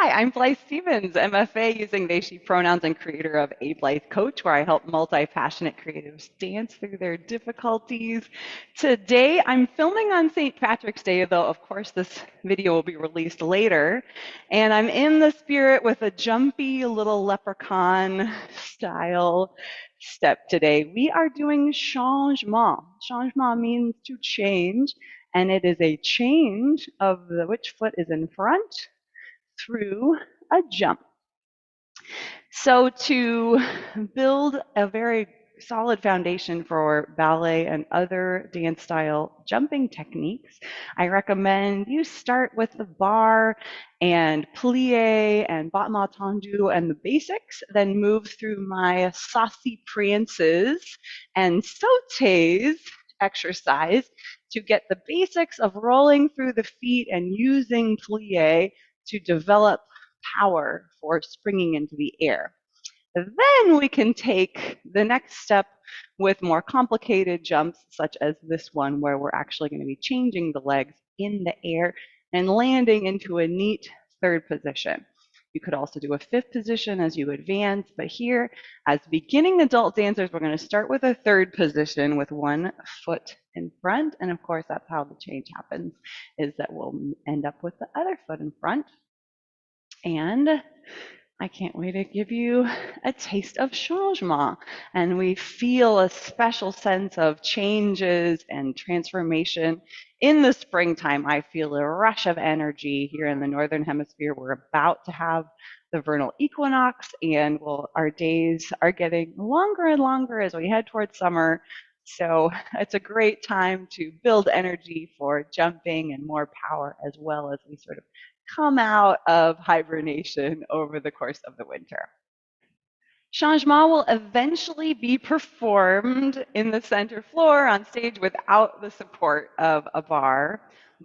Hi, I'm Blythe Stevens, MFA using they, she pronouns and creator of A Blythe Coach, where I help multi-passionate creatives dance through their difficulties. Today, I'm filming on St. Patrick's Day, though of course this video will be released later. And I'm in the spirit with a jumpy little leprechaun style step today. We are doing changement. Changement means to change, and it is a change of which foot is in front through a jump. So to build a very solid foundation for ballet and other dance style jumping techniques, I recommend you start with the barre and plie and battement tendu and the basics, then move through my saucy prances and sautes exercise to get the basics of rolling through the feet and using plie to develop power for springing into the air. Then we can take the next step with more complicated jumps, such as this one, where we're actually going to be changing the legs in the air and landing into a neat third position. You could also do a fifth position as you advance, but here, as beginning adult dancers, we're going to start with a third position with one foot in front. And of course, that's how the change happens, is that we'll end up with the other foot in front. And I can't wait to give you a taste of changement. And we feel a special sense of changes and transformation. In the springtime, I feel a rush of energy here in the Northern Hemisphere. We're about to have the vernal equinox, and our days are getting longer and longer as we head towards summer. So it's a great time to build energy for jumping and more power, as well as we sort of come out of hibernation over the course of the winter. Changement will eventually be performed in the center floor on stage without the support of a barre,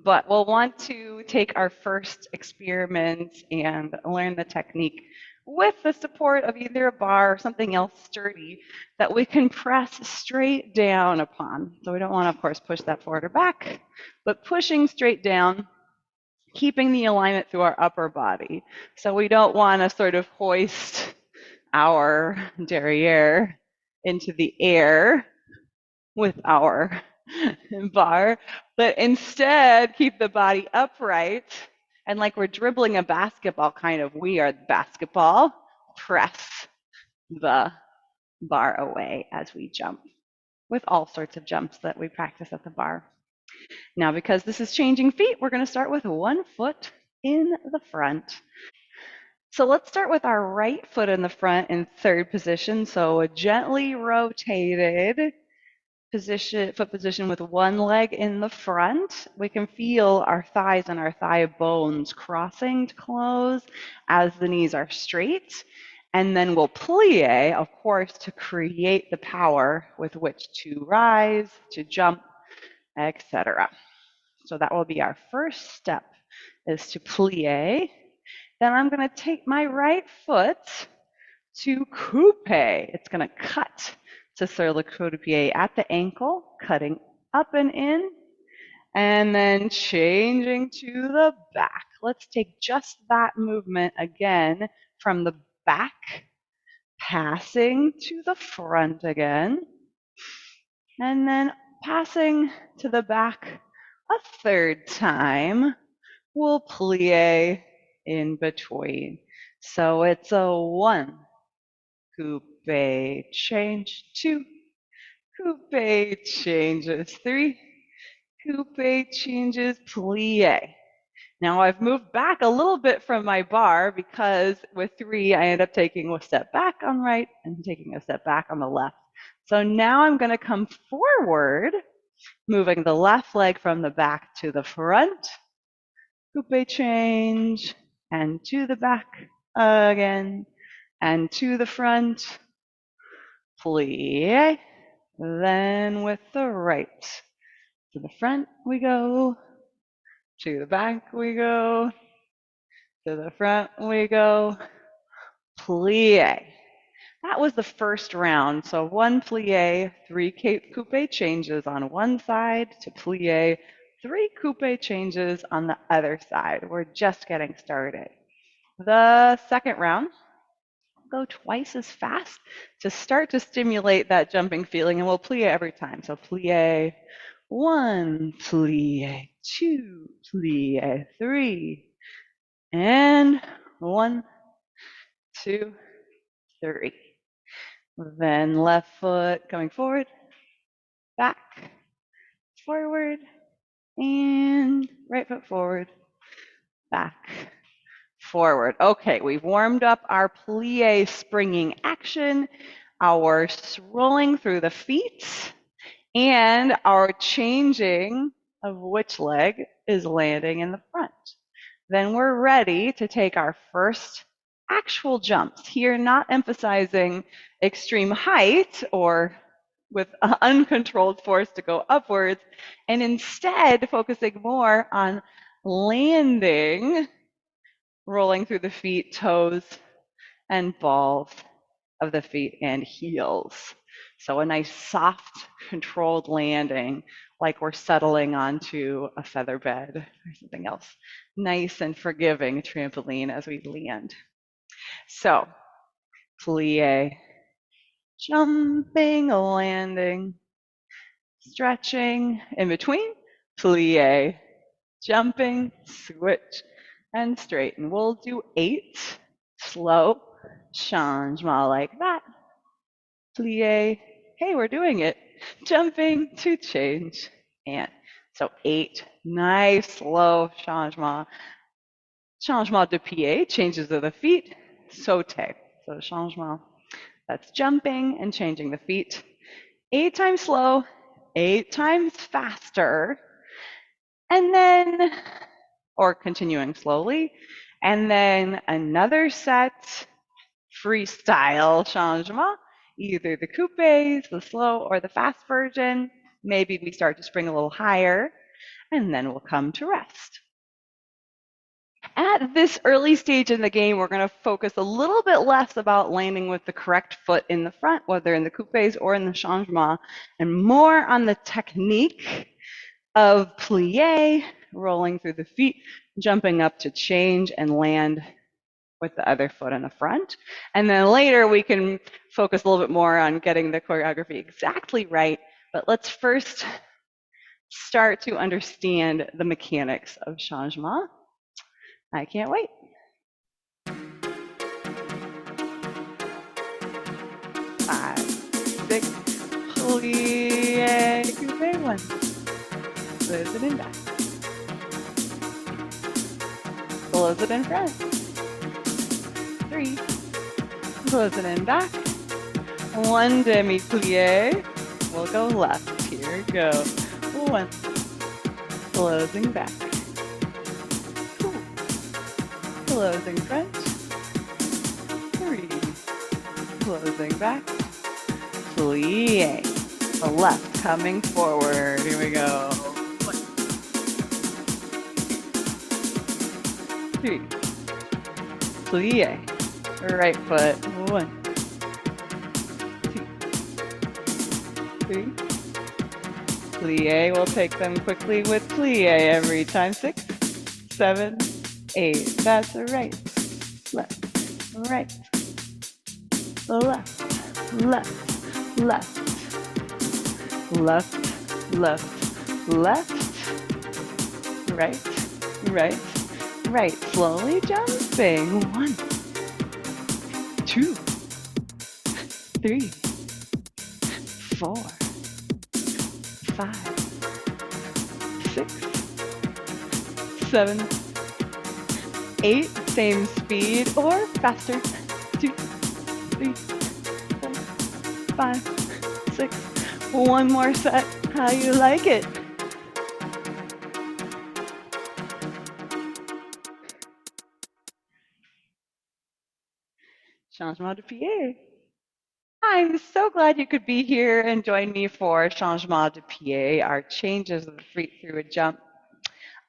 but we'll want to take our first experiments and learn the technique with the support of either a barre or something else sturdy that we can press straight down upon. So we don't want to, of course, push that forward or back, but pushing straight down, keeping the alignment through our upper body. So we don't want to sort of hoist our derriere into the air with our barre, but instead keep the body upright and like we're dribbling a basketball, kind of, we are the basketball, press the barre away as we jump with all sorts of jumps that we practice at the barre. Now, because this is changing feet, we're going to start with one foot in the front. So let's start with our right foot in the front in third position. So a gently rotated position, foot position with one leg in the front. We can feel our thighs and our thigh bones crossing to close as the knees are straight. And then we'll plie, of course, to create the power with which to rise, to jump, etc. So that will be our first step, is to plie. Then I'm going to take my right foot to coupe. It's going to cut to sur le coup de pied at the ankle, cutting up and in, and then changing to the back. Let's take just that movement again from the back, passing to the front again, and then passing to the back a third time. We'll plie in between. So it's a 1, coupe, change, 2, coupe, changes, 3, coupe, changes, plie. Now I've moved back a little bit from my barre because with 3, I end up taking a step back on right and taking a step back on the left. So now I'm going to come forward, moving the left leg from the back to the front, coupe, change, and to the back again, and to the front, plie. Then with the right, to the front we go, to the back we go, to the front we go, plie. That was the first round. So 1 plie, 3 coupe changes on one side to plie, 3 coupe changes on the other side. We're just getting started. The second round, go twice as fast to start to stimulate that jumping feeling, and we'll plie every time. So plie 1, plie 2, plie 3, and 1, 2, 3. Then left foot coming forward, back, forward, and right foot forward, back, forward. Okay, we've warmed up our plie springing action, our rolling through the feet, and our changing of which leg is landing in the front. Then we're ready to take our first actual jumps. Here, not emphasizing extreme height or with uncontrolled force to go upwards, and instead focusing more on landing, rolling through the feet, toes, and balls of the feet and heels. So a nice soft, controlled landing, like we're settling onto a feather bed or something else. Nice and forgiving trampoline as we land. So plie, jumping, landing, stretching in between, plie, jumping, switch, and straighten. We'll do 8 slow changement like that. Plie, hey, we're doing it. Jumping to change. And so 8 nice slow changement. Changement de pieds, changes of the feet. Saute. So changement, that's jumping and changing the feet. 8 times slow, 8 times faster. And then, or continuing slowly. And then another set, freestyle changement, either the coupes, the slow, or the fast version. Maybe we start to spring a little higher, and then we'll come to rest. At this early stage in the game, we're going to focus a little bit less about landing with the correct foot in the front, whether in the coupes or in the changement, and more on the technique of plie, rolling through the feet, jumping up to change and land with the other foot in the front. And then later we can focus a little bit more on getting the choreography exactly right. But let's first start to understand the mechanics of changement. I can't wait. 5, 6, plie, coupe, 1. Close it in back. Close it in front. 3. Close it in back. 1 demi plie. We'll go left. Here we go. 1. Closing back. 2. Closing front. 3. Closing back. Plie. The left coming forward. Here we go. 1. 3. Plie. Right foot. 1. 2. 3. Plie. We'll take them quickly with plie every time. 6, 7, 8. That's right. Left. Right. Left. Left. Left. Left. Left. Left. Right. Right. Right. Slowly jumping. 1, 2, 3, 4, 5, 6, 7, 8. Same speed or faster. 2, 3, 4, 5, 6. One more set. How you like it? Changement de pieds. I'm so glad you could be here and join me for Changement de Pieds, our changes of the feet through a jump.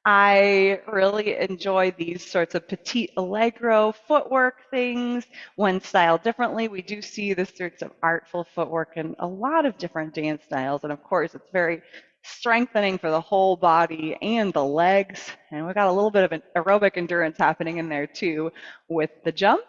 I really enjoy these sorts of petite allegro footwork things when styled differently. We do see this sorts of artful footwork in a lot of different dance styles, and of course it's very strengthening for the whole body and the legs. And we got a little bit of an aerobic endurance happening in there too with the jump.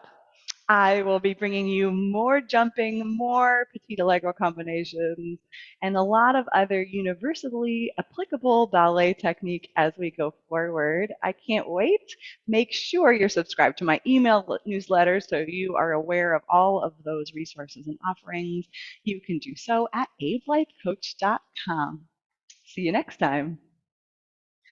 I will be bringing you more jumping, more petit allegro combinations, and a lot of other universally applicable ballet technique as we go forward. I can't wait. Make sure you're subscribed to my email newsletter so you are aware of all of those resources and offerings. You can do so at abelifecoach.com. See you next time.